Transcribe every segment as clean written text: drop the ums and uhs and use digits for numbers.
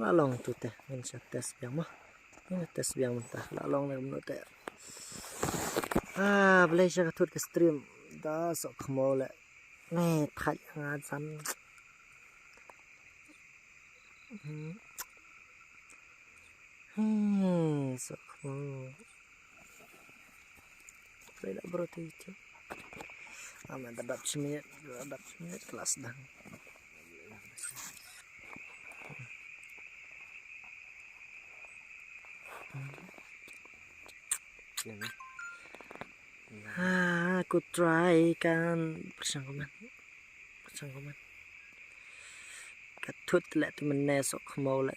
Kalau long tu teh, ini saya tes biang mah. Ini tes biang mentah. Kalau long ni menurut teh. Boleh saya ketut ke stream. Dah sok kemau le. Nih, tak jangan san. Sok kemau. Boleh tak bro tu itu. Aman dapat seminit kelas dah. Aku try kan bersangkuman. Ketut lah tu menesok mau lah.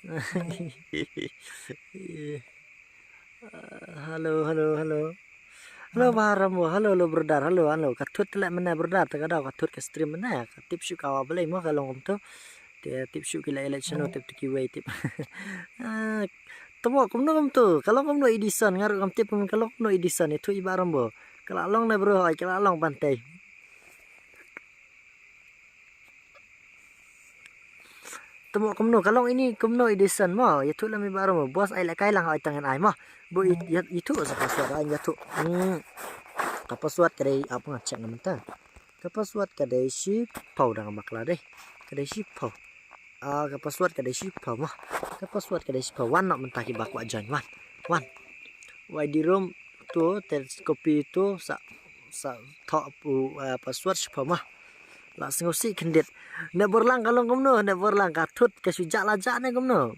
Halo. Halo Baroh, halo berdar, halo. Ketut lah mana berdar, terkadang ketut ke stream mana. Tip syuk awal boleh mah kalau ngom tu. Dia tip syuk kila election tip kiway tip. Temu kamu tu, kalau kamu edison ngaruh kamu tip kalau kamu edison itu ibaram bo. Kalau long na bro, kalau long pantai. Temu kamu kalau ini kamu edison mah, itu lah ibaram bo. Bos ai lakai lang ai tangan ai mah. Bo itu sesuatu ai jatuh. Kapasuat kedai apa ngacak nama ta? Kapasuat kedai si pau dah makla deh. Kedai si pau. Kapasuat kedai si pau mah. Kapasuat kedai si pau wan nak mentaki baku ajan wan. Wai di room tu teleskopi tu sa thọ password siapa mah langsung si kendit ne berlang kalau kamu ne berlang katut ke sujak lajak ne kamu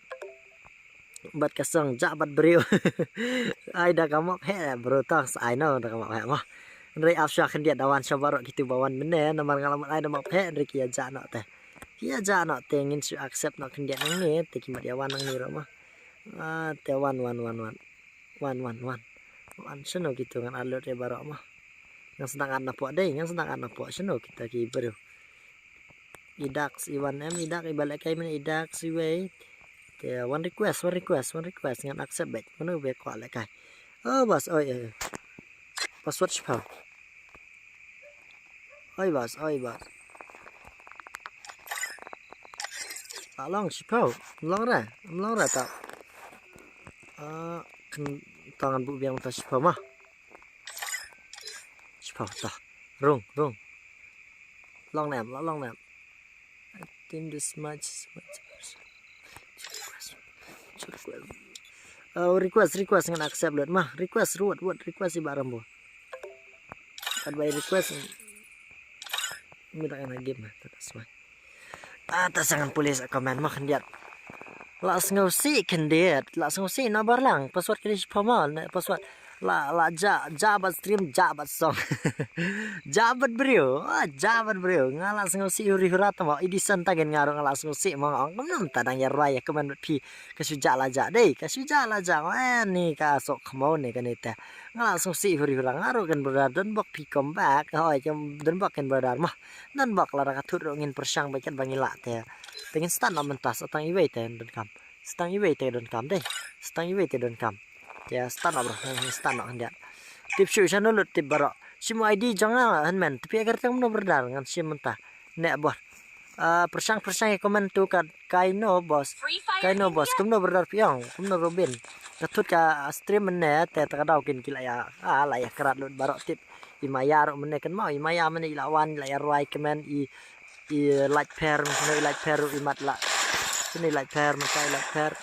bat kasang jak bat beriu ai dah kamu he bro tak ai no dah kamu he mah ndai afsha kendit dawan sabarok gitu bawan mene namar ngalamat ai dah mak he ndai kia jak nak teh kia jak nak teh ingin su accept nak kendit nang ni teh kimat yawan nang ni mah teh wan seno gitu kan alur dia Baroh mah yang sedang anak puak deh yang sedang anak puak seno kita ki baru idak iwan idak ibalik kai men idak si way dia one request dengan accept back mana be kuat lek kai bos oi password siapa oi bos long siapa long ra tak tangan bu biang tas siapa mah siapa tah rung long nam I think this much request dengan accept lot mah request ruat request ibaram bo by request minta kan game mah tetas mah atas jangan polis komen mah kendiat langsung si kendiat langsung si nabar lang password kedai siapa mah password la jabat stream jabat song jabat brio ngalas ngosi uri hurat ma edison tagen ngaro ngalas ngosi ma ngam tadang ya raya kemen pi kasuja laja dei kasuja laja ni ka sok khmo ne kan ite ngalas ngosi uri hurang ngaro kan berdar dan bak pi come back hoi jam dan bak kan berdar mah dan bak lara katut ngin persang bakat bangila te pengen stan mentas atang iwe te dan kam stang iwe te dan kam deh stang iwe te dan kam ya start bro start nak hendak tip shoot channel lut tip Baroh semua ID jangan hanman tapi agar kamu no berdar dengan si mentah nek bos persang komen tu kat kaino bos kamu no berdar piang kamu no Robin ketut ka stream mene te terkadau kin kila ya lah ya kerat lut Baroh tip imaya ro mene kan mau imaya mene ilawan la ya roi kemen i like pair mene like pair imat la sini like pair mentai like pair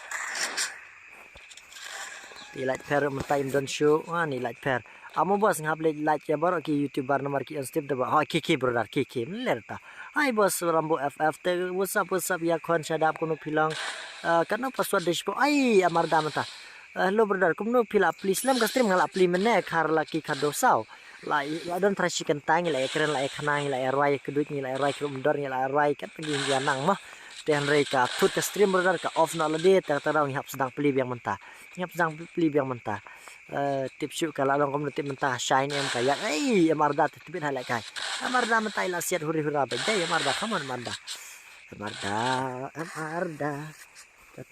di like pair mentai don show ni like pair amo bos ngap like ya Baroh ki youtuber nomor ki step de ha kiki brother kiki lerta hai bos rambo ff te what's up ya kon sadap kono pilang karena password despo ai amarda mata hello brother kumno pila please lam ka stream ngala pli mene khar la ki khadosau la ya don try chicken tang la keren la khanai la roi kedut ni la roi krum dor ni la roi kat pergi janang mah dan mereka tut ke stream brother ka off nak lede terang ngap sedang peli biang mentah tip shoot kalau long kamu tip mentah shine em kayak amarda tipin halai kai amarda mentai la siat huri hura be dai amarda kamu amarda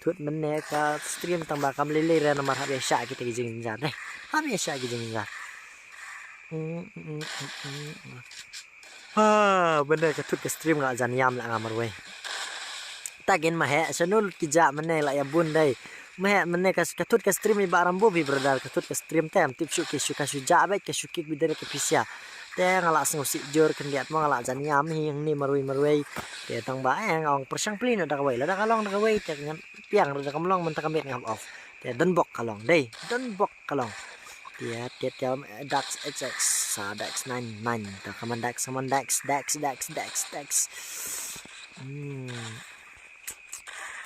tut meneka stream tambah kam lele re nomor habisha kita gijing jar deh habisha gijing jar bener ketut ke stream ngak jan yam la ngamar we tagin mahe sanul tija mane la ya bun dai mahe mane katut ka stream iba rambo bi brother katut ka stream tem tip shu ke shu ka shu ja ba ke shu kik bidare ke pisya te ngala sing si jor kan diat mo ngala jan yam hi ni marui te tang ba ong persang plin da kawai la da kalong da kawai te ngan piang da kamlong men ta kamet ngam off te don bok kalong dai don bok kalong tiat jam dax xx sa dax 99 ta kaman dax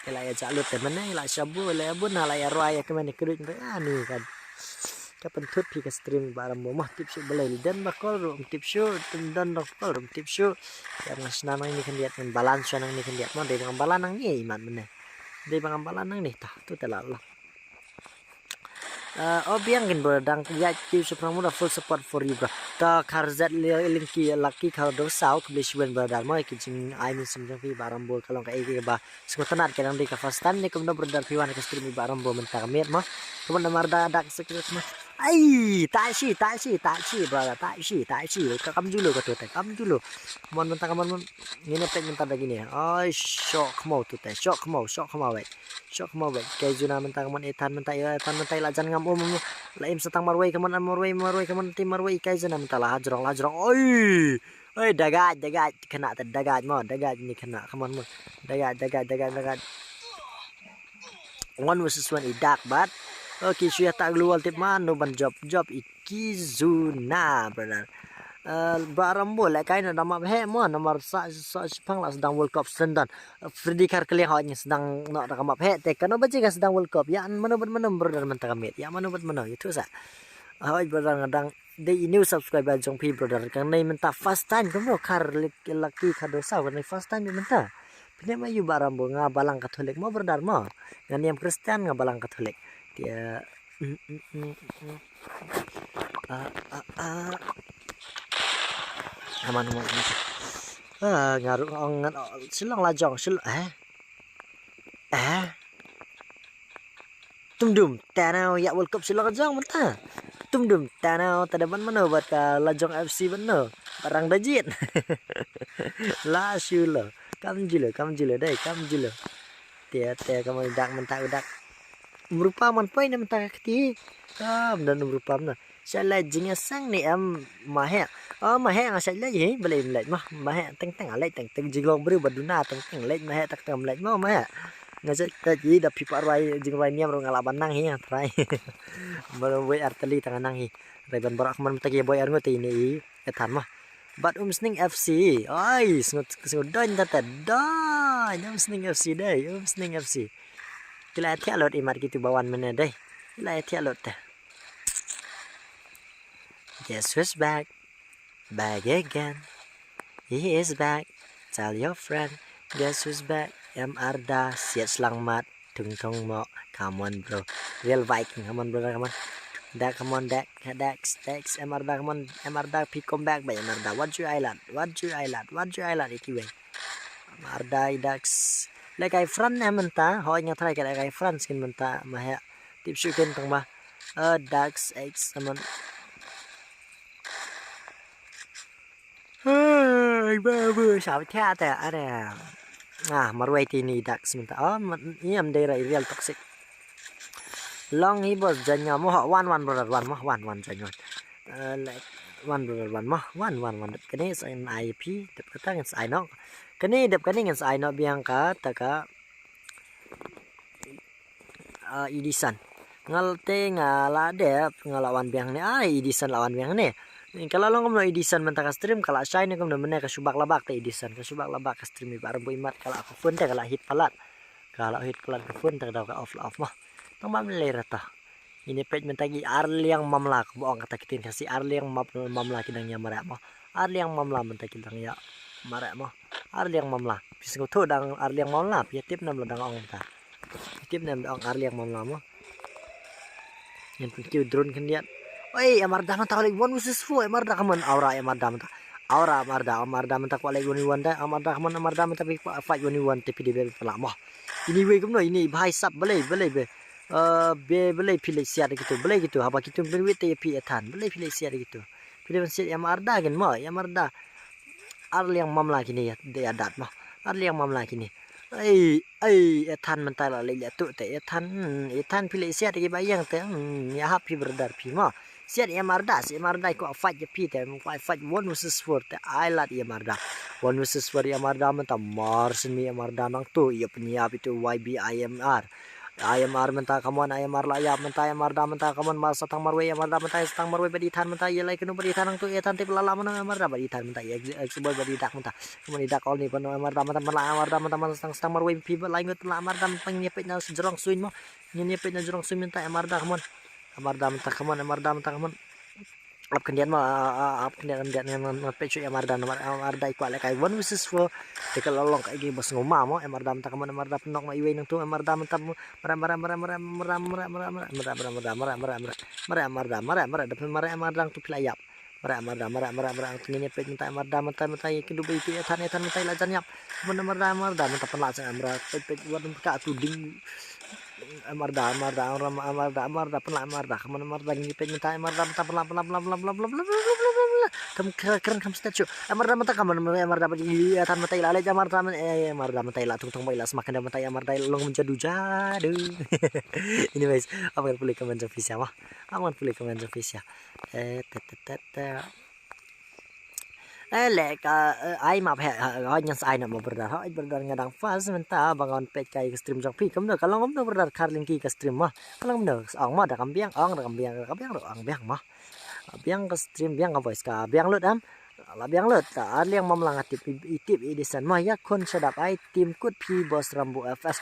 Kala ya jalut te mana la shabu la bun la ya roya ke mana kedut ni kan kapan tut pi ke stream baram mah tip shu belai dan bakol rum tip shu dan bakol rum tip shu ya nang ini kan lihat kan balance nang ini kan lihat mah dari bang balan nang ni iman mana dari bang balan nang ni tah tu telah biang kan bro dang ya ki suprang muda full support for you bro ta kharzat linki lucky khar do sau ke bishwen bro dar mai ki jing ai min sim jang fi baram bol kalong ka ai ba sekotanat kan di ka first time ni kum do bro dar fi wan ka stream baram bol mentar met mah kuman namar da dak sekret mah ai tai shi bro tai shi ka kam julo ka tu ta kam julo mon mentar mon ngene pek mentar da gini ai shock mau tu ta shock mau wek kai juna mentar mon etan mentar la jan ngam la im setang marwai kaman tim marwai kai jana mentar la hajrong oi dagaj kena ta dagaj ni kena kaman mo dagaj one versus one idak bat okay suya tak lual tip man no ban job ikizuna brother baram bola kai na nama he mo nomor sa pang la sedang World Cup sendan Freddy Kar kali ha sedang nak map he te kan ba jiga sedang World Cup ya mana brother mentang kamit ya mana itu sa hoi brother ngadang de new subscriber jong pi brother kan nei menta first time kamu kar laki kadosa kan first time menta pine mayu baram bo nga balang katolik mo brother mo ngani am Kristen nga balang katolik dia aman mo ngaru ngan silang lajong tumdum tanau ya World Cup silang lajong menta tumdum tanau tadaban mana buat ka lajong FC bener barang dajit la syula kam jilo dia kamu dak menta udak merupa man poin menta keti dan merupa mana saya jingnya sang ni mahe nga saya lagi boleh melek mah mahe teng alai teng jinglong beri baduna teng lek mahe tak tem lek mau mahe ngajak tadi da pipa rai jingrai niam ro ngala banang hi try baru we arteli tangan nang hi reban barak man tagi boy ar ngote ini etan mah but sning FC ai sngot dan tata dai sning FC dai sning FC kila tialot imat gitu bawan mana dai kila tialot dah. Guess who's back again. He is back. Tell your friend. Guess who's back. Arda siat selang mat tung mo. Come on bro. Real Viking. Come on bro. Come on. Come on Dex. Arda come on. Arda pick come back by Arda. What you island. Ikiwe. Arda Dex. Like I friend menta. Ho nya try like I friend skin menta. Mahya. Tip shukin tong ba. Dex X teman. Babu sao thea te are marwai tini dak seminta ni am daerah real toxic long hi bos janya mo one brother one janya like one brother one kani sign IP dep kata ngan sai no kani dep kani ngan sai no biang ka taka idisan ngalte ngala dep ngalawan biang ni idisan lawan biang ni kalau lo ngomong edisan mentaka stream kalau saya ni ngomong mana ke subak labak te edisan ke subak labak ke stream baru bu imat kalau aku pun te kalau hit pelat ke pun te dah off mah tong mam lera ta ini page mentagi arli yang mamlak boong kata kitin kasih arli yang mamlak kidang nya marak mah arli yang mamlak mentagi kidang ya marak mah arli yang mamlak bis ngoto dang arli yang mamlak ya tip nam dang ong ta tip nam dang arli yang mamlak mah yang penting drone kan lihat. Oi, amarda man takalik 1 versus 4. Amarda kaman aura amarda man. Amarda man takwalay 1v1 da. Amarda man tapi fight 1v1 tapi dia pala mah. Ini we kumno ini bhai sab belai be. Belai pilih siar gitu. Belai gitu. Haba kita berwit te pi etan. Belai pilih siar gitu. Pilih siar amarda kan mah. Amarda arli yang mamla kini ya dia adat mah. Arli yang mamla kini. Etan mentala lele tu te etan pilih siat lagi bayang te ya happy brother pi ma siat ya marda ko fight ya pi te fight 1 versus 4 te I lat ya marda 1 versus 4 ya marda menta mars ni ya marda nang tu ya penyiap itu YBIMR IMR menta kamuan IMR la ya menta ya marda menta kamuan mas satang marwe ya marda menta satang marwe badi than menta ya lai kenu badi than nang tu ya than te lala mana marda badi than menta ya boy badi dak menta kemudian dak all ni pano marda menta marda satang marwe pi lai ngut la marda pang nyepet na jerong suin mo nyepet na jerong suin menta ya marda kamuan marda menta kamuan up kendian yang pecu ya marda ikut lekai 1 versus 4 tekel lolong kayak gini bos ngoma mo marda menta kaman marda penok ma iwe nang tu marda menta mera depan marda tu pilayap mera ngene pet menta menta ya kedu itu ya tan menta lajan yap marda menta penlak mera pet buat ka tuding marda penlak marda kaman marda ngipet menta marda menta penlak keren kam statue marda menta kaman marda bagi tan menta ilale marda menta ila tung ila semakin menta ya marda long menjadu jadu ini guys apa yang boleh komen official mah aman boleh komen official lek ai map he yang sai nak berdar berdar ngadang faz menta bangun pet kai ke stream jong pi kamno kalau ngomno berdar karling ki ke stream mah kalau ngomno ong mah dak kambiang mah biang ke stream biang ke voice ka biang lut am la biang lut ta aliang mamlang atip itip edisan mah ya kon sedap ai tim kut pi bos rambu fs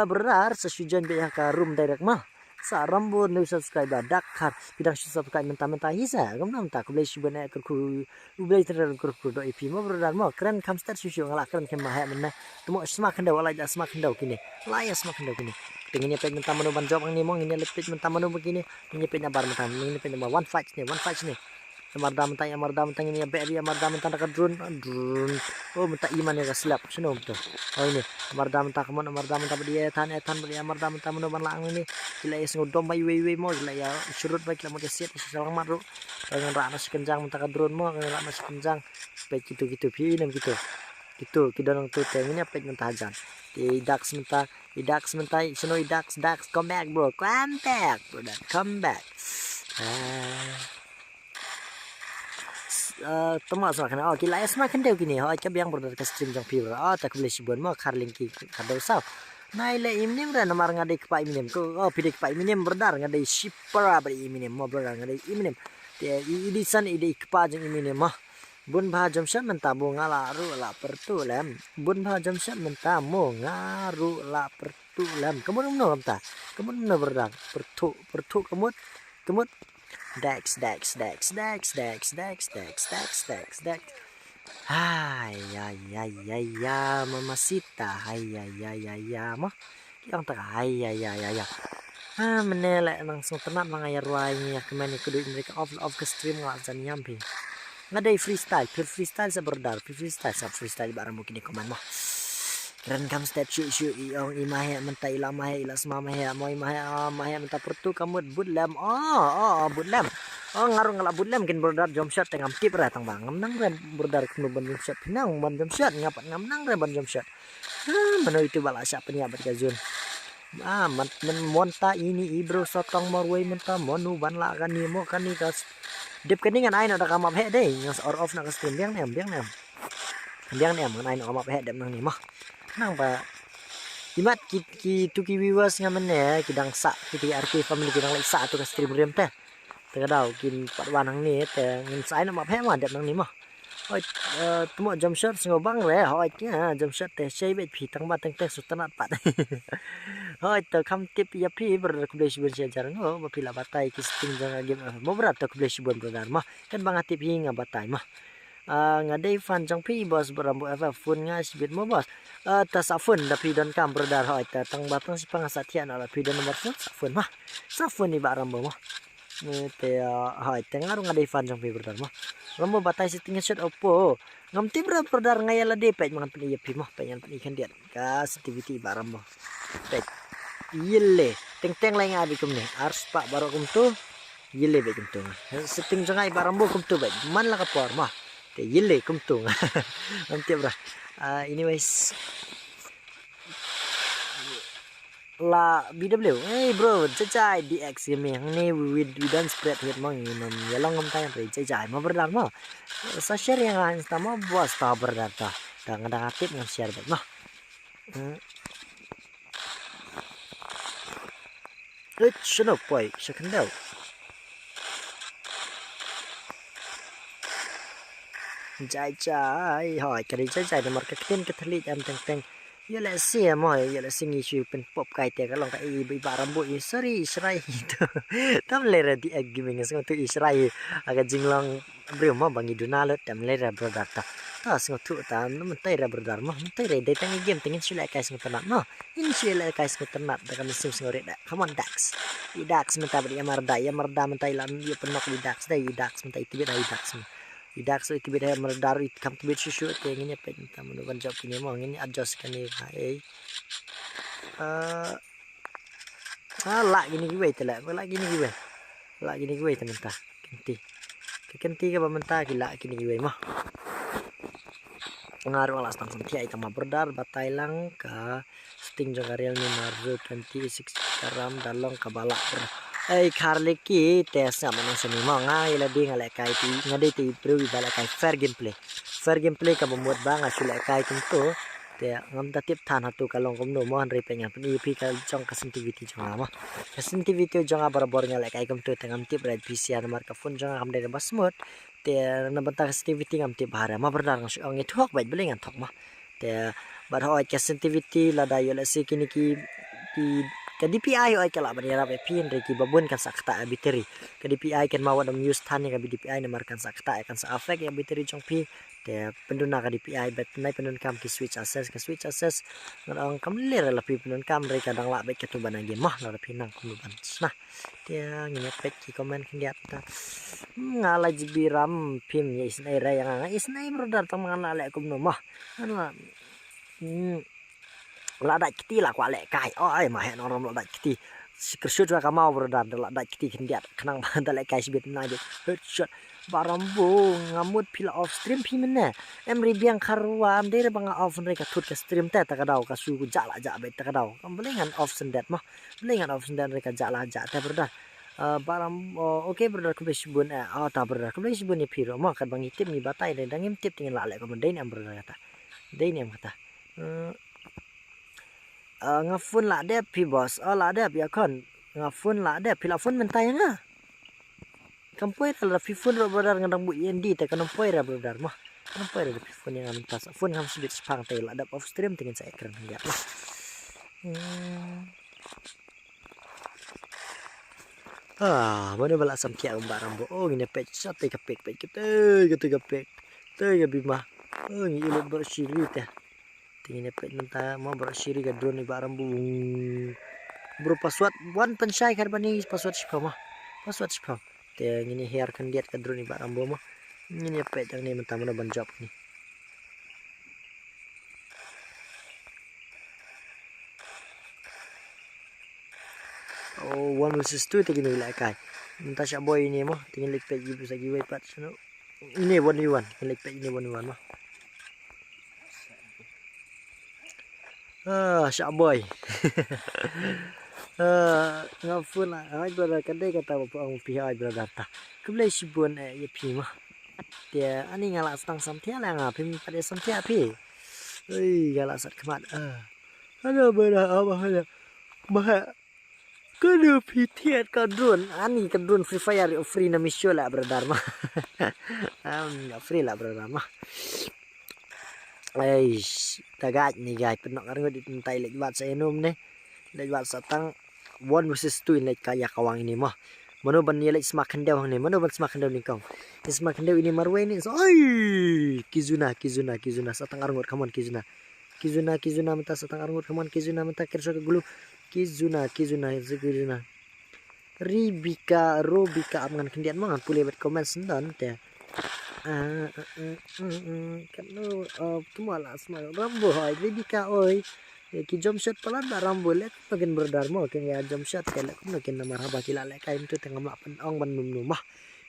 berdar sesujan be ka room direct mah sa rambu new subscriber dakar bidang subscribe menta hisa kamna menta ku blai shibana ku blai ter ku do ip mah berdar mah keren kam start susu ngala keren kem mah menna tumo semakin dah wala semakin dah kini laya semakin dah kini pengennya pet menta menu ban job ni mong ini lepet menta menu begini ini pet bar menta ini pet one fight ni marda menta ini beri marda menta dekat drone oh menta iman ya slap sino betul oh ini marda menta kamu marda menta dia tan beri marda menta menu ban lang ini gila is ngodom bay we mo gila ya surut bay kita mau siap selang maru dengan rana sekenjang menta ke drone mo dengan rana sekenjang pet gitu film gitu kita nang tu ini pet menta hajan di dax menta sino dax come back bro come back temak semakin gila semakin deu gini ke biang berdar ke stream jong pi tak boleh sibuan mo karling ki kadau saw naile imnim ra namar ngade kepa imnim ko pide kepa imnim berdar ngade shipper bari imnim mo berdar ngade imnim te idisan ide kepa jeng imnim mah bun bha jamshan menta bo ngalaru la pertulam bun bha jamshan menta mo ngaru la pertulam kemun no menta kemun no berdar pertu kemut Dex. Hai ya mamacita. Hai ya mah. Yang tak hai ya. Menelek langsung tenat mangaya ruainya kemana kudu mereka off ke stream ngalasan nyampe. Ngadai freestyle freestyle barang mungkin komen mah. Keren kam statue iong imahe mentai lamahe ila semamahe moi mahe menta pertu kamu budlam budlam ngaruh ngalak budlam kin berdar jom shot tengam tip ra tang bang nang ren berdar kenu ban jom shot pinang ban jom shot ngapat nang ren ban jom shot mano itu bala sya penia bat kazun men monta ini ibro sotong marwei menta monu ban la kan ni mo kan ni kas dip keningan ai nak kamap he deh yang or off nak stream biang nem kan ai nak kamap he dem nang ni mah nang ba imat ki viewers ngamen ya kidang sa ki RK family kidang lai sa tu ka stream rem teh tegadaw kin patwan nang ni te ngin sai na ma phe ma det nang ni mah oi tumo jam shot singo bang re hoi nya jam shot te sei bet phi tang ba tang te su tanat pat hoi te kam tip ya phi ber ku blai sibun sia jarang ba phi la batai ki sting jang game mo berat te ku blai sibun brodar mah kan bang tip hinga batai mah ngadai fan jang pi bos berambu ff fun ngas bit mo bos ta safun da pi don kam berdar hoi ta tang batang si pangasatian ala pi don nomor safun ni baram mo te hoi tengaru ngadai fan jang pi berdar mah rambo batai si tinggal shot opo ngamti berdar ngayala de pet mangan pi pi mah pengen pi kan dia ka activity baram mo pet yelle teng lai ngabi kum ni ars pak Baroh kum tu yelle be kum tu setting jangai baram bo kum tu be man la ka por mah yelle kumtung nanti bra anyways la BW bro cai DX game yang ni we don't spread hit mang nam yalang ngam tay ri cai ma berdar ma sa share yang an sama bos ta berdar ta dang ada aktif ngam share bet ma shut up boy second down cai hỏi cái cai để market tin cái thlit am teng teng ya la sia moi ya la singi chu pen pop kai te kalong kai bi barambo sorry israi itu tam lera di agiming sing tu israi aga jinglong brio ma bangi dunalo tam lera brother ta ta sing tu ta no mentai ra brother ma mentai re de tang game tengin sila kai sing tanat no in sila kai sing tanat da kam sim sing da come on dax i dax mentai bi ya marda mentai lan dia penok di dax dai dax mentai tibet ai dax Idak so ikibit hay merdar it kam kibit susu te ngini pet tam no ban job ni mo ngini adjust kan ni hai la gini giwe tela la gini giwe tementa kenti ke bamenta gila gini giwe mah ngaruh alas tang santia ita ma berdar batailang ka sting jogarel ni marzo 26 karam dalong ka balak Karleki tes sama nang seni mo nga ila di nga lekay ti nga di ti pro bala kay fair gameplay ka membuat banga sila kay kunto te ngam tatip tan hatu kalong kumno mo han repenya pun ipi ka jong kasentivity jong ama kasentivity jong barabor nga lekay kumto te ngam tip red PCR marka phone jong ngam de basmut te nabanta kasentivity ngam tip hara ma berdar ang ithok bait beling an thok ma te bar hoy kasentivity la da yo la sikini ki ke DPI oi kala bani ra pin re ki babun kan sakta abiteri ke DPI kan mawa dam use tan ke DPI ne markan sakta kan sa affect ya abiteri jong pi te penduna ka DPI bet nai pendun kam ki switch access ngarang kam ler la pi pendun kam re kadang la bet ke tu bana game mah la pi nang kum ban nah te ngine pek ki komen kin dia ta ngala jibiram pim ya isnai ra yang isnai brodar tam ngana le kum no mah ana la dak kiti la kwa le kai ai ma he norom la dak kiti sikrsut ra kamau brodar la dak kiti kendiat kenang da le kai sibit na je headshot barambo ngamut pila off stream pi mena em ribiang karwa am dere banga off re ka tut ka stream ta kadau ka su jala ja bet ta kadau kam belengan off sendet mah belengan off sendet re ka jala ja ta brodar baram oke brodar ku besibun ta brodar ku besibun ni piro mah kad bangi tip ni batai de dangim tip tingin la le ko mendai am brodar kata dai ni am kata ngafun la de pi bos la de ya kon ngafun la de pila fun mentai na kampoi la fi fun ro brodar ngadang bu yendi te kampoi ra brodar mah kampoi ra fi fun yang tas fun ngam sibit spang te la dap off stream tingin sa ekran dia mana bala sam kia barang bo ngine page sate ka page kita page te ga bima ngi ilut bersiri te tingin pet menta mau bersiri ga drone barang bu bro password one pensai kar bani password spam password spam te ngini hair kan diat ka drone barang bu mah ngini pet yang ni menta mana ban job ni one versus two tingin nila kai menta sya boy ini mah tingin lik pet gitu sagi way pat ini 1v1 lik pet ini 1v1 mah syak boy ngafun ai brother kadai kata bapa ang pi ai brother ta keblai sibun ya pi mah dia ani ngala stang samtia la ngapi mi pada samtia pi galak sat kemat ada bera apa ada bah kena pitiat kadrun ani kadrun free fire free na mission la brother mah free la brother mah tagaj ni guys penok ngarang di tentai lek bat saya nom ne lek bat satang 1 versus 2 lek kaya kawang ini mah mano ban ni lek semakan dew ni mano ban semakan dew ni kau semakan dew ini marwe ni so kizuna satang ngarang come on kizuna menta satang ngarang come on kizuna menta kerso ke gulu kizuna robika amngan kendian mangan pulih bet komen sendan te kanu tumala asma rambo hai ribika oi ki jump shot palan ba rambo lek bagen berdar mo ken ya jump shot kelek kuno ken marhaba kila lek kain tu tengah melapan ong ban num mah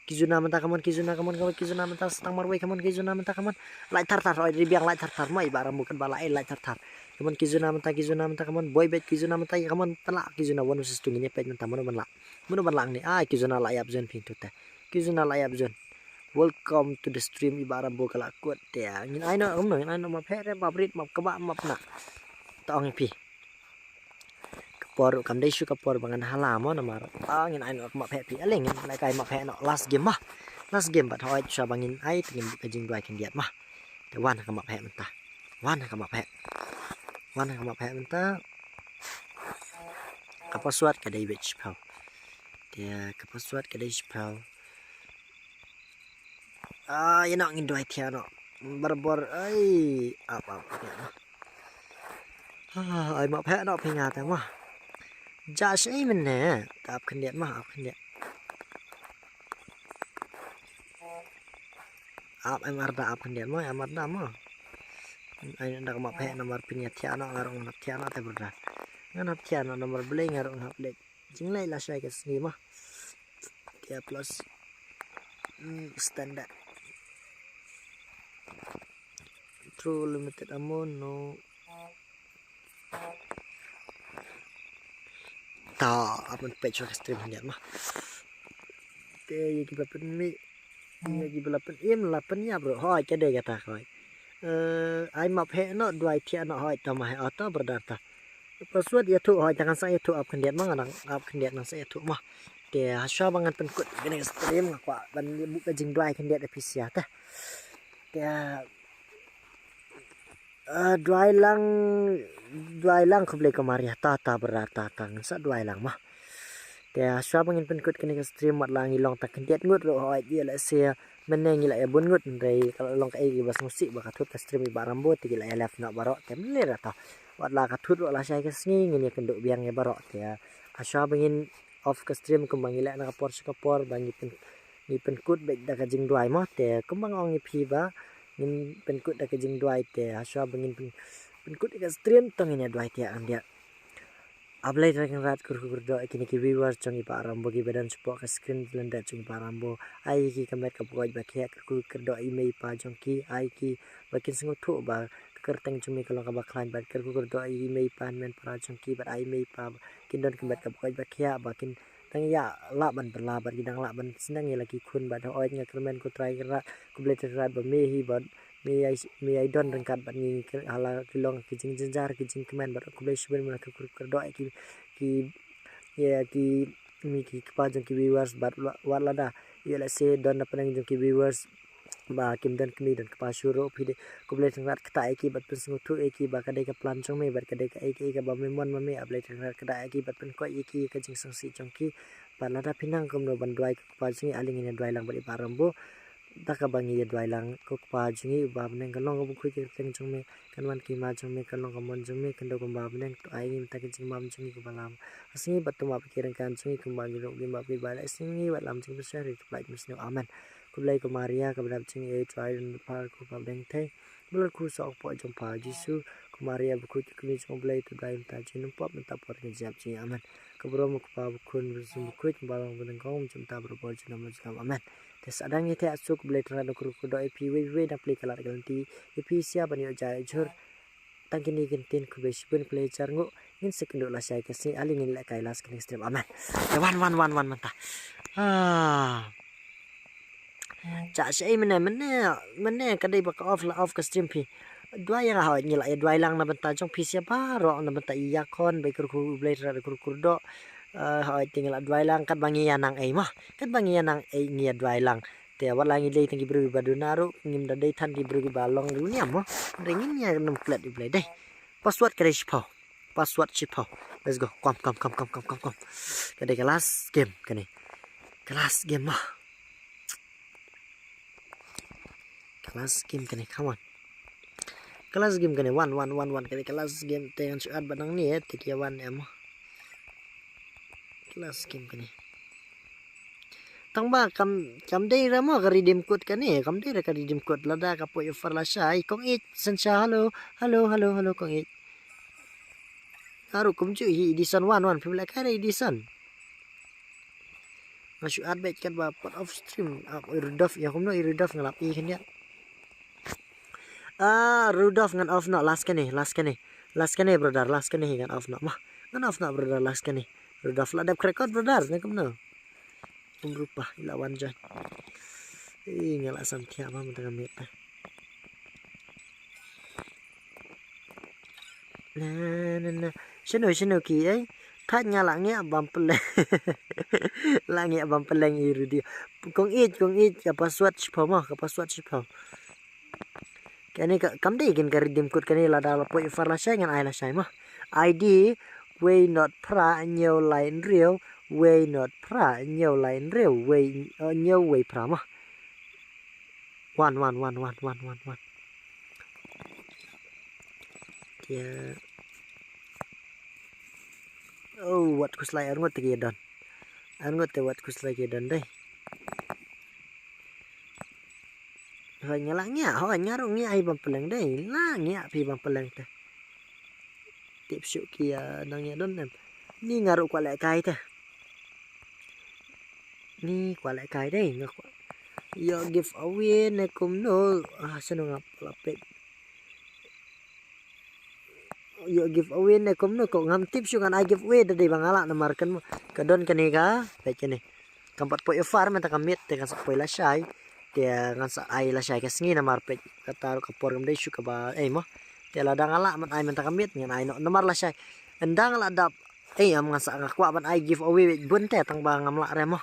Kizuna mentah kaman Kizuna Kizuna mentah setang marway kaman Kizuna mentah kaman light tar oi ribiang light tar mai barang bukan balai light tar kaman Kizuna mentah kaman boy bet Kizuna mentah kaman pelak Kizuna wanu sistung ini pet mentah mana banlang ni Kizuna layap zon pintu teh Kizuna layap zon welcome to the stream ibarat bukala kuat ya ngin aino ma phere ma brit ma keba ma nak tong pi kapor kam dei shu kapor bangan halamo na mar ngin aino ma phe pi aleng lai kai ma phe no last game but hoi sha bangin ai tingin kajing dua kin diat mah te wan ka ma phe mentah wan ka ma phe mentah kapasuat ka dei bech pau dia kapasuat ka dei pau nak ngin dua tia no berbor ai apa ai ma phe no pinga ta mah ja sei men ne tap khan diat mah khan diat em arda khan diat mah em arda mah ai ndak ma phe nomor pinya tia no ngarong nap tia no te berda nganap tia no nomor beli ngarong nap lek jinglai la sai ke sini mah tia plus standard true limited amount no ta apun page of stream dia mah te yaki belapan mi yaki belapan im lapan ya bro hoi ke de kata hoi ai map he no dua tia no hoi ta mah auto berdata password ya tu hoi jangan saya tu apkan dia mah nang apkan dia nang saya tu mah te hasya bangan penkut gini stream ngakwa ban buka jing dua kan dia ada pisia teh te dua lang kublai kemari tata berata tang sa dua lang mah dia sya bangin penkut kini ke stream mat lang ilong tak kendiat ngut ro hoi dia la sia meneng ila bun ngut ndai kalau long kai bas musik bakatut ke stream barambo ti la left nak barok tem le rata wat la katut la sai ke sngi ngini kenduk biang ya barok dia asya bangin off ke stream kembang ila nak kapor bangi penkut baik dak jing duai mah te kembang ong pi ba ngin penkut dak jing duai te asya bangin penkut ke stream tong ini duai te ang dia ablai dragon rat kur do kini ki viewers chongi parambo ki badan support ka screen blender chongi parambo ai ki kamet ka poj ba khia kur do email pa chongi ai ki bakin singo thu ba kerteng chumi kalau ka baklan ba kur do email pa men para chongi ba ai email pa kin don kamet ka poj ba khia bakin tang ya la ban bala ba kidang la ban senang ya lagi kun ba oi nga kermen ku try kera ku blender rat ba me hi ba mi ai don rengkat bat ni hala kilong kijing jenjar kijing kemen bat ku blai sben mana kur do ki mi ki pa jong ki viewers bat wala da ya la se don na panang jong ki viewers ba kim dan kmi dan pa shuro phide ku blai rat kta ki bat pun sungu thu ki ba kadai ka plan chong me bat kadai ka ka ba me mon ma me ablai rat kta ki bat pun ko ki ka jing sang si chong ki pala da pinang kum no ban dwai pa jing aling ni dwai lang bali parambo taka bangi dwai lang ko pa jingi bab neng kalong ko khu ke teng chung me kanwan ki ma chung me kalong ko mon chung me kando ko bab neng to ai ngim ta ke jing mam chung ko balam asing bat tu ma pikiran kan chung ko ma ngiro gi ma pi bala asing wat lam chung besar itu like misno amen ku lai ko maria ka badam chung e try in par ko bab neng thai bul khu sok po jong pa jisu ku maria bu khu ki mi chung blai tu dai ta chin pop ta por ke jap chi amen ko bro mu pa bu khun bu sum khu balang bu neng ko chung ta bro por chung amen tes adang ite asuk blai tra do kru do ip we da play kala ganti ip sia bani jai jur tangkini gentin ku be sibun play charngo ngin sekendo la sai ke si ali ngin la kai las kini stream amen wan mantah cha sei mene kadai bak off ke stream pi dua yang ha ngila ya dua lang na banta jong pi sia baro na banta iya kon be kru blai tra do kru do hoi tinggal dua lang kat bangi yanang ai mah kat bangi yanang ai ngia dua lang te wat langi dei tangi bru badunaru ngim da dei than ki bru balong dunia mah ringin nya nem klat di play deh password kare shipau let's go kom kade kelas game mah kelas game kane come on kelas game kane one kade kelas game te yang suat badang ni tikia one emah kelas game kani tang ba kam dei ramo ka redeem code kani kam dei ka redeem code lada ka po offer la sai kong it sensha hello kong it haru kum ju hi edition 11 pimla ka edition Masuk arbet kan ba part of stream. Rudolf ya kumno Rudolf ngalap kan dia. Rudolf ngan off no last kan ni. Last kan ni brother, last kan ni kan off no mah. Ngan off no brother last kan ni. Rudolf lah dap record brother ni kumno. Berupa lawan jan. Ngalak samtia mah mentang mit. Nah. Sino ki ai. Thắt nhà lặng nghe bầm peleng. Lặng nghe bầm peleng iru dia. Kong it ka password chipau mah ka password chipau. Kani ka kam dei kin ka redeem code kani la dal poi far la sai ngan ai la sai mah. ID way not pra nhiều line real way not pra nhiều line real way nhiều way pra mah. 1 Dia what kuslai arngot ke dan. Arngot te what kuslai ke dan dai. Hoi nyalangnya, hoi ngarung nya ai bam peleng dai. La nya pi bam peleng te. Tip syuk kia nang nya don em. Ni ngaru kwa lai kai te. Ni kwa lai kai dai ngak. Yo give away ne kum no. Sano ngap lapet. Yo give away ne kom no ko ngam tips yung I give away dadi bangala na markan mo kadon kani ka peke ni kampat po farm ta kamit te kan sa po la shay te ngan sa ay la shay kasngi na marpet kataro ka por ngam syu ka ba mo te la dangala man ay man ta kamit ngan ay no namar la shay endang la dap am ngan sa ngakwa ban I give away bun te tang ba ngam la re mo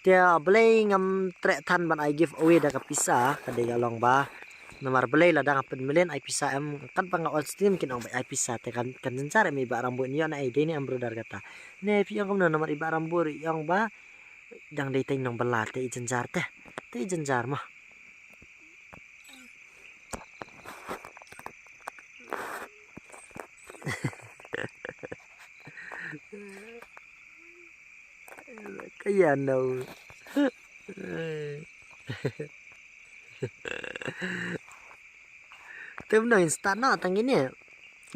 te blay ngam tre tan ban I give away da ka pisa kadi galong ba nomor belai lah dah ngapain melen ai pisa em kan pang on stream kin ong ai pisa te kan jencar mi ba rambut ni na ide ni ambrudar kata ne pi yang nomor iba rambut yang ba dang dei ting nong bela te jencar te jencar mah kaya no Tem no instana tangini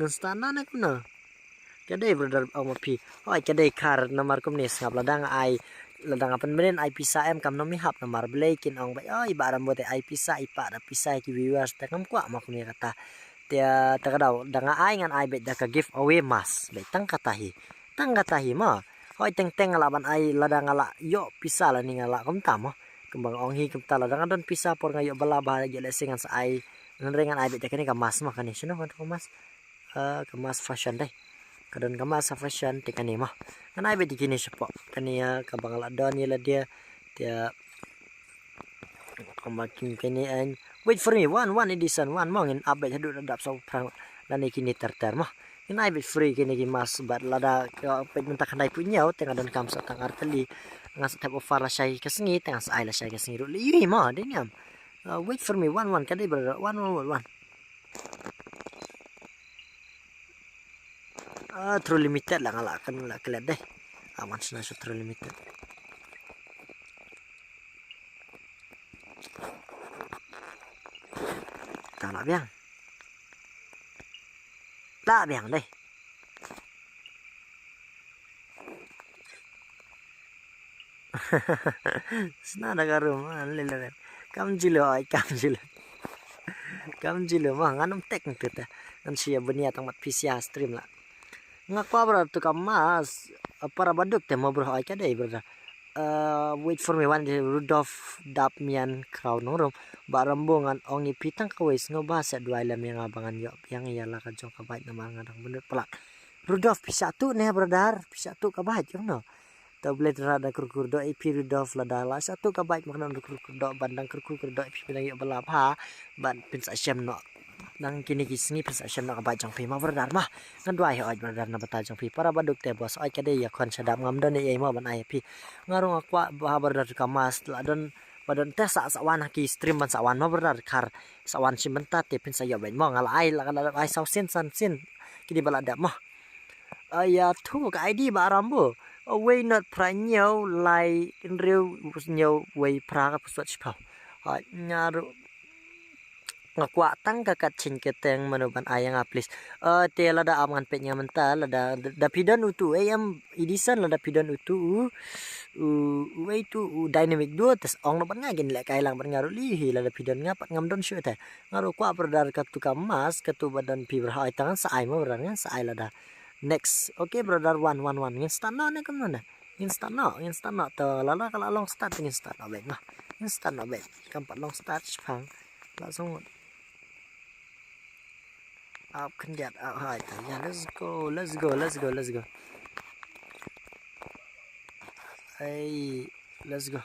instana na kuno kadai brother au pi oi kadai kar nomor kumnis ngap ladang ai ladang apan beren ai pisa em kam nomi hap nomor belai kin ong bai oi baram bote ai pisa ipa da pisa ki viewers ta kam kwa mak ni kata tia ta kadau dang ai ngan ai bet da ka give away mas bet tang katahi ma oi teng laban ai ladang ala yo pisa la ni ngala kam tamo kembang ong hi kem tala dang don pisa por ngayo bala ba ge lesingan sa ai nrengan ai bet kani ka mas mah kani sino kan mas kemas fashion deh kadon kemas fashion tekani mah kan ai bet kini sepo kani ya kembang la don ya dia kemakin kini an wait for me one edition one mongin update hadu dadap so prang lani kini ter mah kan ai bet free kini ki mas bat lada pet mentak handai punya tengah don kam sa tang arteli ngas type of far shay kasngi tengah sa la shay kasngi ru li ma ding yam wait for me one kadai brother one true limited lah ngalakan lah keled deh aman sana true limited tak lah biang deh Senada karum lele kam jilo mah nganum tek kita kan sia benia tamat pisia stream lah ngakwa bro tu kamas para baduk te mo bro ai kadai bro wait for me one Rudolf dap mian crown norom barambongan ongi pitang kawis ngobasa dua lam yang abangan yo yang iyalah ka jong ka bait na ngadang bener pelak Rudolf bisa tu ne brother bisa tu ka bait yo no tablet rada kurkur do ipi Rudolf la dala satu ka bait makna kurkur do bandang kurkur do ipi bilang yo belap ha ban pin sa syam no nang kini kisngi pin sa syam no ka bait jong pi ma brother mah ngan dua ai brother na bata jong pi para baduk te bos ai kade ya kon sadap ngam don ai ma ban ai pi ngarung akwa ba brother ka mas la don badon tes sa wan ki stream ban sa wan ma brother kar sa wan simenta te pin sa yo bait mo ngal ai la ai sau sin kini bala dap mah ya tu ka ID ba rambo way not pra nhiều lại rêu nhiều way pra ka pusat chipau nyaru ngakwa tang kakat chin keteng manuban ayang please te lada aman petnya mental lada dapidan utu am edisan lada pidan utu way tu dynamic do tes ong no ngagin lek kailang ngaru lihi lada pidan ngapat ngamdon syu te ngaru kwa berdar katu kamas katu badan pi berhai tangan saai mo berang saai lada next okay brother 111 instant no ne kamna instant no to lala kala long start instant no baik nah instant no baik kampat long start phang langsung up kendiat up high ya let's go hey let's go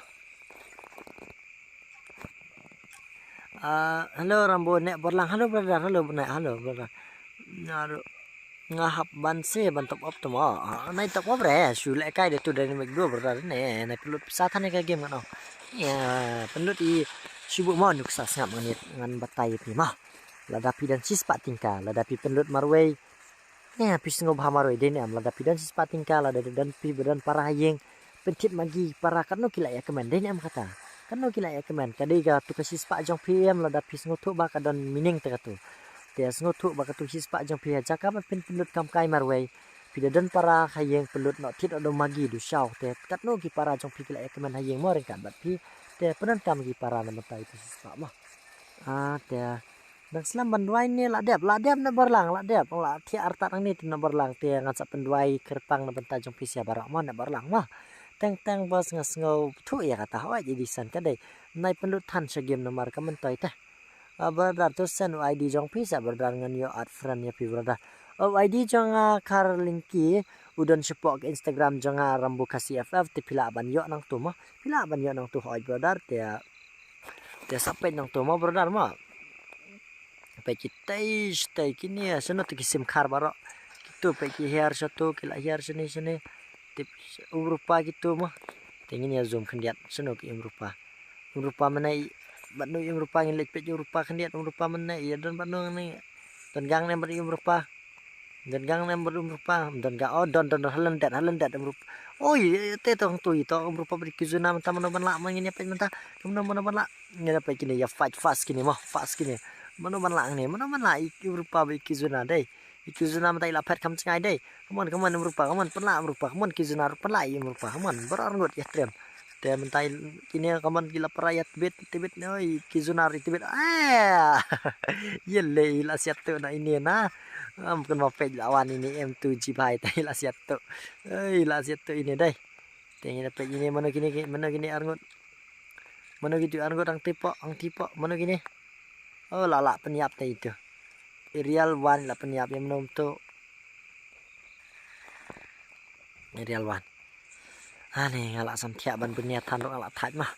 hello rambo nek berlang hello brother ngaru ngahap ban se ban top up tomo nai top up re shu le kai de tu dynamic do brother ne nai pelut sathan ne ka game kan ya pelut I sibuk mo nuk sa ngap ngan batai pi mah ladapi dan sispa tingka ladapi pelut marway ya pis ngob hamarway de ne am ladapi dan sispa tingka ladapi dan pi bedan para hayeng pentit magi para kanu kila ya kemen de ne am kata kanu kila ya kemen kadai ga tu kasispa jong pm ladapi ngotu ba ka dan mining te katu te ngotu ba ka tu sispa jong pi jaka ba pen pelut kam kai marway pi dan para hayeng pelut no tit ado magi du shaw te katno ki para jong pi kila ya kemen hayeng mo ringkan bat pi te penan kam gi para na matai tu sispa mah te dan selam banduai ni ladep na berlang ladep la ti arta nang ni na berlang ti ngan sa penduai kerpang na benta jong pisia Baroh mon na berlang mah teng bos ngasngau tu ya kata hoi jadi san kadai nai pendut tan sa game nomor ka mentoi teh berdar tu sen ID jong pisa berdar ngan yo art friend ya pi berdar ID jong kar linki udon sepok ke Instagram jong rambu kasih FF ti pila ban yo nang tu mah pila ban yo nang tu hoi berdar te sampai nang tu mah berdar mah peki stay kini ya seno tu kisim kar Baroh gitu peki hair satu kila hair sini tip rupa gitu mah tingin ya zoom kendiat seno ki rupa mana banu rupa ngin lek peki rupa kendiat rupa mana ya dan banu ni dan gang nem rupa dan gang nem rupa dan ga oh don halendat rupa oh iya te tong tu itu rupa beri kizuna mentah mana la mangin ya peki mentah mana la ngina peki ni ya fight fast kini mana la rupa beri kizuna dai ikizuna mata ila pet kam cengai dai kaman rupa kaman penla rupa kaman kizuna penla rupa kaman berarngot ya trem te mentai kini kaman gila perayat tibet oi kizuna tibet yelle ila siatu na ini na bukan mau pej lawan ini M2 Jibai tai ila siatu ila siatu ini dai tengin pej ini mana gini arngot mana gitu arngot ang tipo mana gini oh lala peniap teh itu real one lah peniap yang menum tu real one aneh ngalak samtia ban peniatan dok ngalak tat mah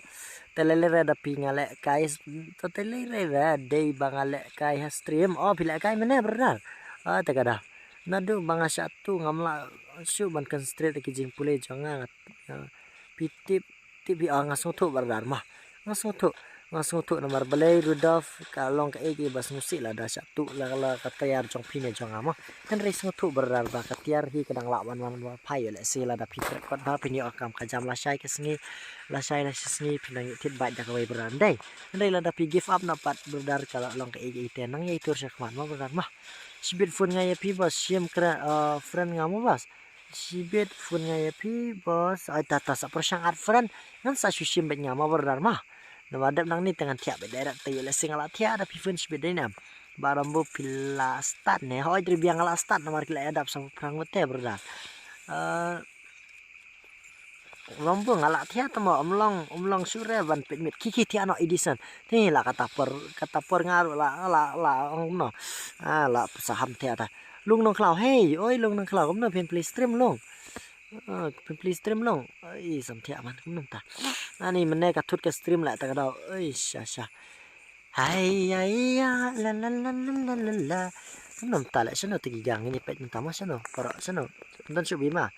telele ada pi ngalek kai to telele day bangalek kai stream oh bila kai mana benar tegada nadu banga satu ngamla syu ban kan straight ki jing pule jangan pitip tibi ngaso tu benar mah ngaso tu nomor belai Rudolf kalong ka egi bas musik lah dah satu la katayar jong pine jong ama kan res ngotu berar ba katiar hi kadang lawan pai le sila da pitre kot ba pinyo akam kajam la syai kesngi la pinang tit ba dak wai berandai andai la da pi give up na pat berdar kala long ka egi tenang ye tur syakman ma berar mah sibit phone ngaya pi bas sim kra friend ngamo bas sibit phone ngaya pi bas ai tata sa persang art friend ngan sa syusim bet ngama berar mah nama adab nang ni tengah tiap beda tayo lesing ala tiap ada pifun sebeda ni barambo pila start ne hoi dari biang ala start nomor kila adab sama perang mete berda rambo ngala tiap temo omlong sure ban pemit kiki tiap no edison ni lah kata per ngaruh la no la saham tiap lung nong klau hey oi lung nong klau kamu pen play stream long please stream long sam tiap man kum ta ani mene ka thut ka stream la ta ka dau sha hai ya la kum ta la sano ti gang ni pet ta ma sano para sano dan su bi ma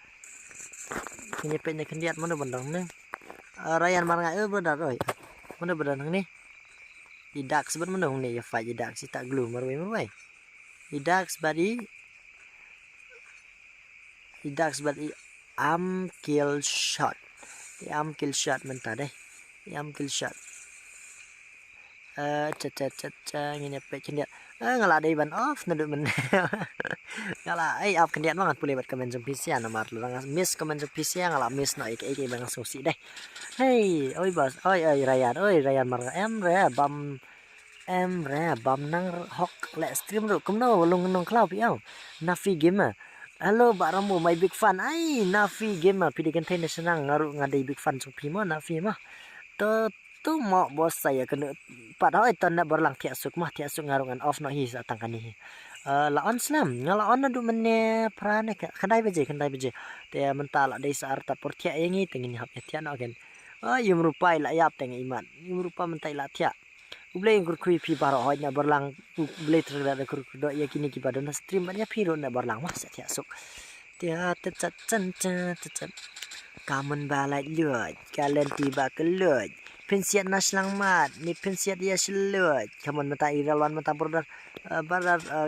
ni pet ni kendiat mana bandang ne rayan mar ngai bedar oi mana bedar nang ni idak seben mana ni ya fa idak si tak glue marwai idak badi kill shot mentah deh kill shot Ngini pe kendiat ngala dai ban off na du men ngala ai off kendiat mangat pulih bat komen jom PC nomor lu miss komen jom PC ngala miss no ik bang susi deh hey oi bos oi Ryan mar em re bam nang hok le stream ru kum no lung nong cloud piao Nafi gamer halo baramu my big fan ai Nafi gamer pidi kan ten senang ngaru ngadai big fan supi mo Nafi mah tu mau bos saya kena padahal itu nak berlang tiak suk ngarungan off no hi satang kan hi laon slam ngalaon adu menne prane kandai beje te mentala dei saar ta portia yengi tengin hap tiak no gen yum rupai la yap teng iman yum rupa mentai la tiak uble ngur kui pi Baroh hoy na berlang uble terada kur do ya kini ki badon stream banyak piro na berlang mas tiak suk tiak tecat kamen balai lut kalian tiba ke lut pensiat naslang mat ni pensiat dia selut kamen mata irawan mata berdar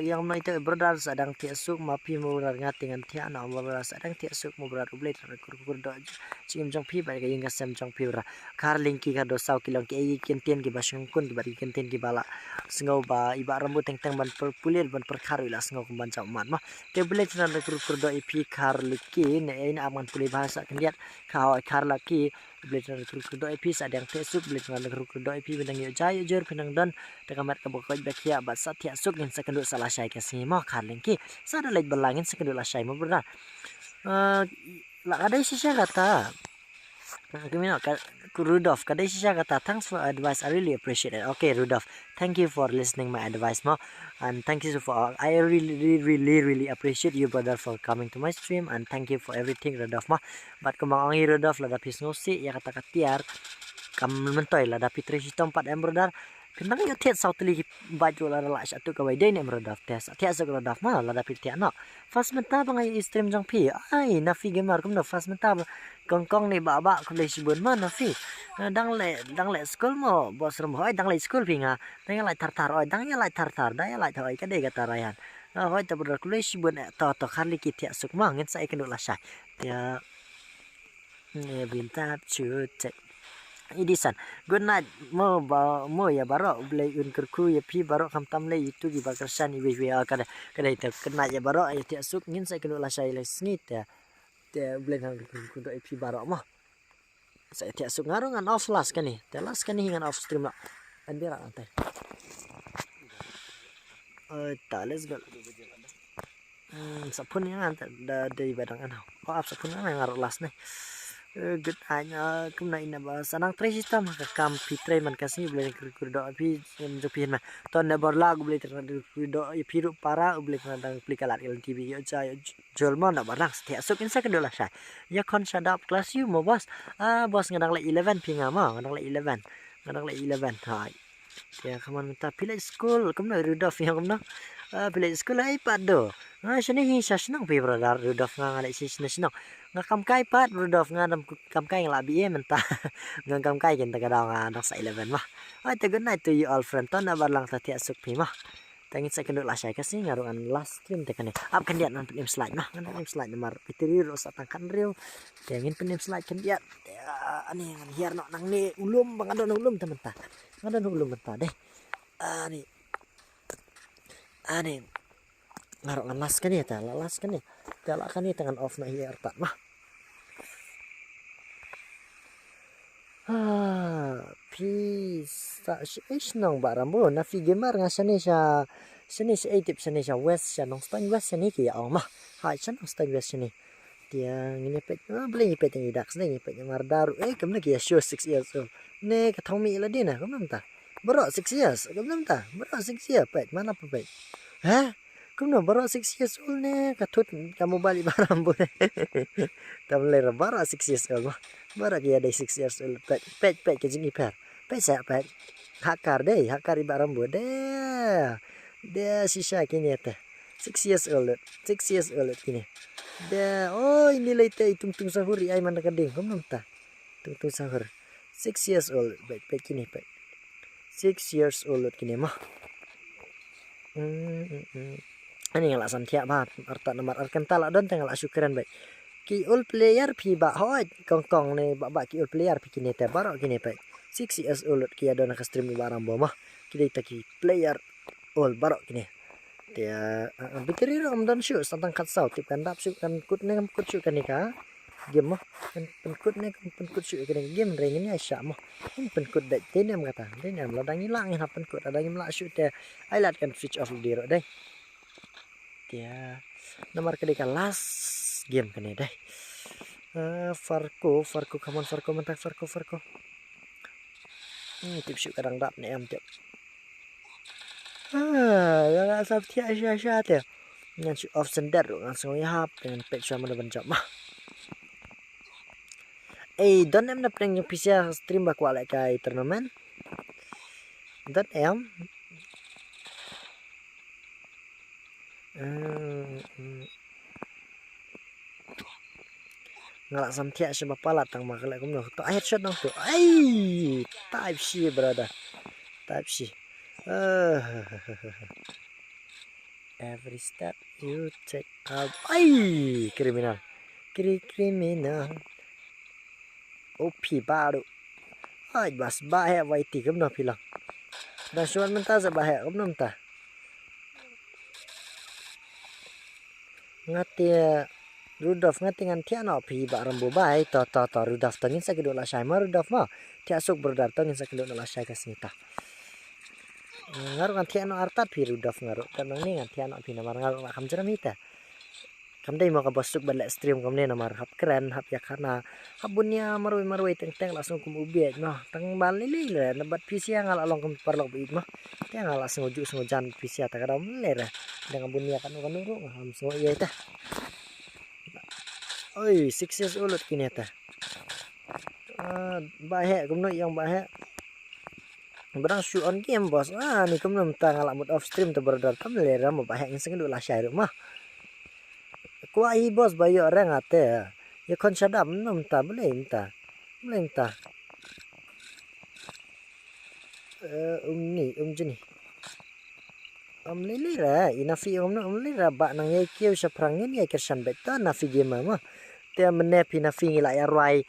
yang mana itu berdar sedang tiasuk mapi murar ngatingan tiak na berdar sedang tiasuk mu berdar ublay kur do cingim jong pi bagi yang gasam jong pi berdar karling ki kado sau kilong ki kenten ki basung kun ki bagi kenten ki bala sengau ba iba rambut teng ban perpulir ban perkaru la sengau kumban jauh mat mah te boleh cina kur do ipi karliki ne ini aman pulih bahasa kendiat kau karlaki boleh cina kur do ipi sedang tiasuk boleh cina kur do ipi bendang yo jaya jur bendang don tekamat kabukoj bakia bat satya suk ngin sekenduk salah syai kasi mo karlingki sada lait berlangin sekenduk la syai mo benar la kadai sisya kata Kumino Rudolph kadai sisya kata thanks for advice I really appreciate it okay Rudolph thank you for listening my advice mo and thank you for I really appreciate you brother for coming to my stream and thank you for everything Rudolph mo but kumang angi Rudolph la dapis ngosi ya kata katiar kam mentoy la dapi 3 tempat brother Pinang yo tiat sautli baju la la satu kawai dai nem rodaf tes tiat sa rodaf ma la dapit tiat no fast menta bangai stream jong pi ai Nafi gamer kum no fast menta kongkong ni ba kum le sibun ma Nafi dang le school mo bos rum hoi dang le school pinga dang lai tar oi dang ya lai tar dang ya lai thoi ka de ga tarayan hoi ta bro kum le sibun to kharli ki tiat suk ma ngin sai kendu la sai tia ne binta chu cek Idisan, good night. Mo ya Baroh blay unkerku ya pi Baroh kam tam lay itu di bakarsan iwi kada itu kena ya Baroh ya tiak suk ngin saya kena lasai les ngit ya blay nang ku do pi Baroh mah saya tiak suk ngarungan off las kan ni telas kan ni ngan off stream lah andira antai let's go sapun yang antai dari badang anau kok ap sapun yang ngaruh las nih good hanya kumna ina ba sanang tre system ka kam pitre man kasi boleh kur do api jopin ma ton na borla boleh terang do piru para boleh terang plikalat il tv yo cha jolma na barang setiap sok insa kedola sa ya kon sadap kelas you mo bos bos ngadang la 11 pinga ma ngadang la 11 hai ya kaman minta pilih school kumna Rudolph yang kumna pilih school ai pado sini hi sasnang pi brother Rudolph ngalai sisnang ngakam kai pat Rudolph ngadam kam kai nglabi mentah ngam kai kin tagadang anak sa 11 mah ai te good night to you all friend ton na barlang ta tiak suk pi mah tangin sa kenduk la syai kasi ngarungan last stream te kane up kan dia nan penim slide mah nan penim slide nomor pitiri ro satang kan riu tangin penim slide kan dia ani hiar no nang ni ulum bangadon ulum temen ta ngadon ulum mentah deh ani ngarungan las kan ya ta las kan ya galak kan ni tangan off na hiar tak mah peace nong barambo Nafi gamer nga sini sa atip sini sa west sa nong stand west sini ki ya mah hai sa nong stand west sini dia ngipet beli ngipet yang idak sini ngipet yang mardaru kemna ki ya show 6 years old ne ka thomi la dina kemna ta Baroh 6 years kemna ta Baroh 6 years pet mana pa pet kemna Baroh 6 years old ne ka tut kamu balik barambo tam le Baroh 6 years old mah Baroh kia ada 6 years old pet ke jingi per pet saya pet hakar iba rambu deh sisa kini ya 6 years old kini deh ini lete tung sahur ai mana kading kamu namta tung sahur 6 years old pet kini pet 6 years old kini mah ani ngala san tiap bat arta nomor arkentala don tengala syukuran baik ki all player pi ba hoi kongkong ne ba ki all player pi kini te Baroh kini pe 6 years old ki ada nak stream barang bomah kita player all Baroh kini. Dia biteri ram dan shoot tentang kat sau tip kan dap shoot kan kut ne kut shoot kan ni ka game mah kan penkut ne penkut shoot kan game ring ni Aisyah mah penkut dak tenem kata tenem ladang hilang hap penkut ladang hilang shoot dia highlight kan switch off di ro deh dia nomor kedua last game kan ni deh Farko come on Farko mentak Farko tip shoot kadang dap ne am tiap Gak sabti Aisyah tu. Dengan shoot off sendar langsung ihap dengan page mana banjak mah. Don em nak prank PC stream bak walai kai tournament. Don em. Ngalak samtia sebab pala tang makalai kum noh. Tu headshot noh tu. Type C brother. Type C. Every step you take out. Kriminal. Kriminal. OP Baroh. Bas bahaya waiti kum noh pilang. Dan cuman mentah bahaya kum noh mentah. Ngati Rudolf ngati ngan tia no pi ba rambo bai to Rudolf tangin sakit dola syai ma Rudolf ma tia sok berdar tangin sakit dola syai kasnita. Ngaruh kan tia no artat pi Rudolf ngaruh kan ni ngan tia no pi namar ngaruh kam jeram hita. Kam dai mau ka bosuk balik stream kam ni namar hap keren hap ya karena hap bunya marui teng langsung kum ubiet mah tang bali le nabat PC yang ngal along kum parlok bit mah tia ngal langsung uju sengojan PC ta kadam le dengan bunya kan uruk ham so iya ta. 6 years old kini ta. Bahaya kum no yang bahaya. Berang shoot on game bos. Ni kum no tang ngalak mood off stream tu berdar kam le ram bahaya ngin seng la syai rumah. Kuai bos bayo orang ate. Ya kon sadam no ta boleh ta. Ni jeni. Lili ra inafi lili ra ba nang ye kiu saprangin ye kersan beta nafi game mah tia menepi nafi ngila ya roi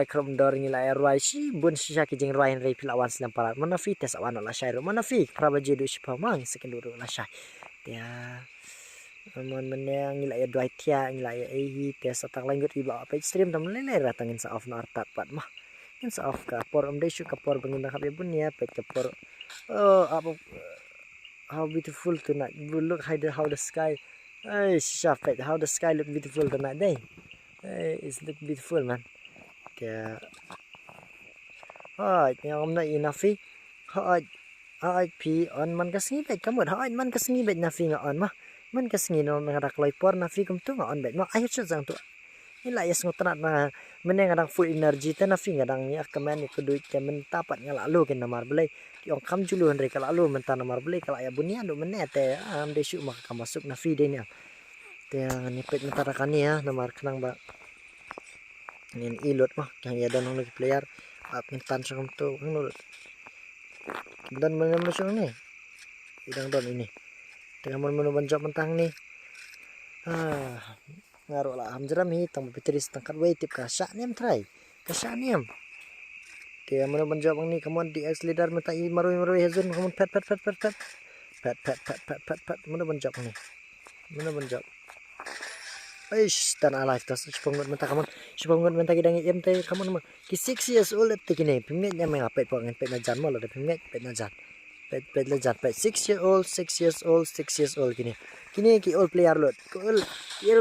krom dor ngila ya roi si bun si saki jeng roi rei pilawan silam parat menafi tes awan la syai menafi praba jedu si pamang second dulu la syai tia mon meneng ngila ya doi tia ngila ya tes atang langut iba apa stream tam lele ra tangin sa off no artat pat mah in sa off ka por dei shu ka por bangin hab bun ya pet ka por apa how beautiful tonight. Look how the sky. Shafet, how the sky look beautiful tonight. It's look beautiful, man. Okay. Yang na inafi. Pi on man kasngi bet kamut. Man kasngi bet nafi nga on mah. Man kasngi no ngarak loy por nafi kum tu nga on bet. Ma ayot sang tu. Ila yes ngotanat na meneng ngadang full energy ta nafi ngadang ya kemen ku duit ke mentapat ngalalu ken namar belai. Yang kam julu henry kala lu mentan nomor beli kala ya bunia do menete am de syuk maka masuk na feed ni te ni pet mentarakan ni ya nomor kenang ba ni ilot mah yang ya dan lagi player ap mentan sakam tu nul dan mana masuk ni idang don ini tengah menu banjak mentang ni ngaruh lah am jeram hi tang pitris tangkat way tip ka syak nem try ka syak nem dia mana banjak bang ni kamu di X leader minta marui hazun kamu pet mana banjak ni mana banjak dan alive tas sepongot minta kamu sepongot minta kidang em te kamu nama ki 6 years old tikini pimet nya mengapet pang pet na jan mo la pimet pet na jan pet la jan pet 6 years old kini ki all player lot all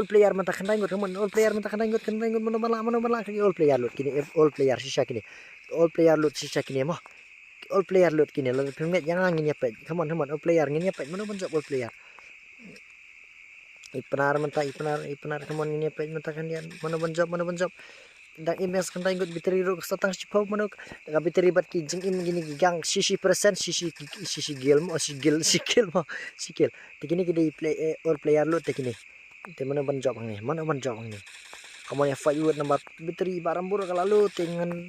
player minta kandang kamu all player minta kandang mana bala ki all player lot kini all player sisa kini all player loot sisa kini mah all player loot kini lalu penget yang angin nyepet come on all player ngin nyepet mana banjak all player ipenar come on ngin nyepet mentah kan dia mana banjak dan imes kan tanggut biteri ro satang sipau mana ka biteri bat ki jeng im gini gang sisi persen sisi gil mo sikil tikini kidi play all player loot tikini te mana banjak ni kamu yang fight word number biteri barang buru kalau dengan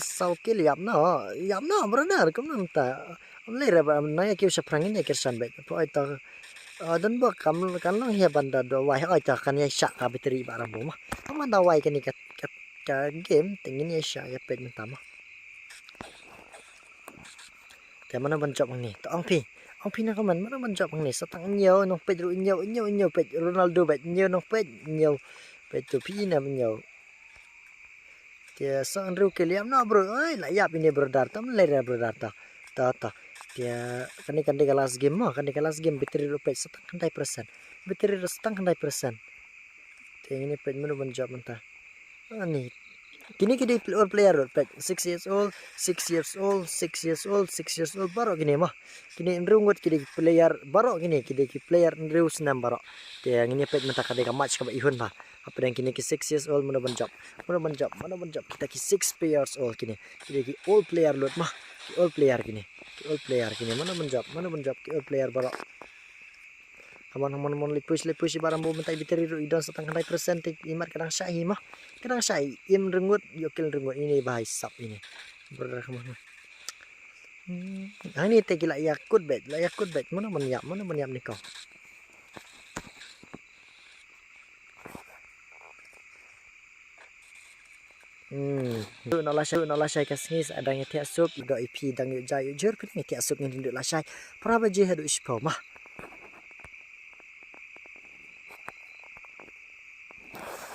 saukil yapna brother kamu nanta le ra naya kiu saprangin ya kersan bet po ita dan ba kam kan lang ya banda do wai ita kan ya syak ka biteri barang bu mah kamu da wai kan ka game tingin ya syak ya pet mentama แต่มันบรรจบตรงนี้ต่อองพี่นะก็มันบรรจบตรงนี้สตังเหี่ยวน้องเป็ดรู้เหี่ยวเป็ดโรนัลโดเป็ดเหี่ยวน้องเป็ดเหี่ยวเป็ดตัวพี่นะมันเหี่ยวdia seandainya kalian no bro, lah ya ini brodar tam lera brodar ta dia kan di kelas game bateri rupiah setengah persen bateri setengah persen dia ini pet menu menjawab mentah ni kini player pet 6 years old baru gini mah kini rungut kini player baru gini kini player reus senam baru dia ini pet mentah kadang match kaba ihun lah apa yang kini 6 years old mana banjap kita 6 years old kini all player lot mah all player kini mana banjap all player baru Aman lipuis barang bau mentai biteri ru idon setengah persen imat kadang syai im rengut yokil rengut ini bahai sap ini brother kamu ini tegi la yakut bet mana menyap ni kau tu nak lasai kasih adanya tiap sup do IP dang jai jur pilih tiap sup ni duduk lasai pra baje hadu ispau mah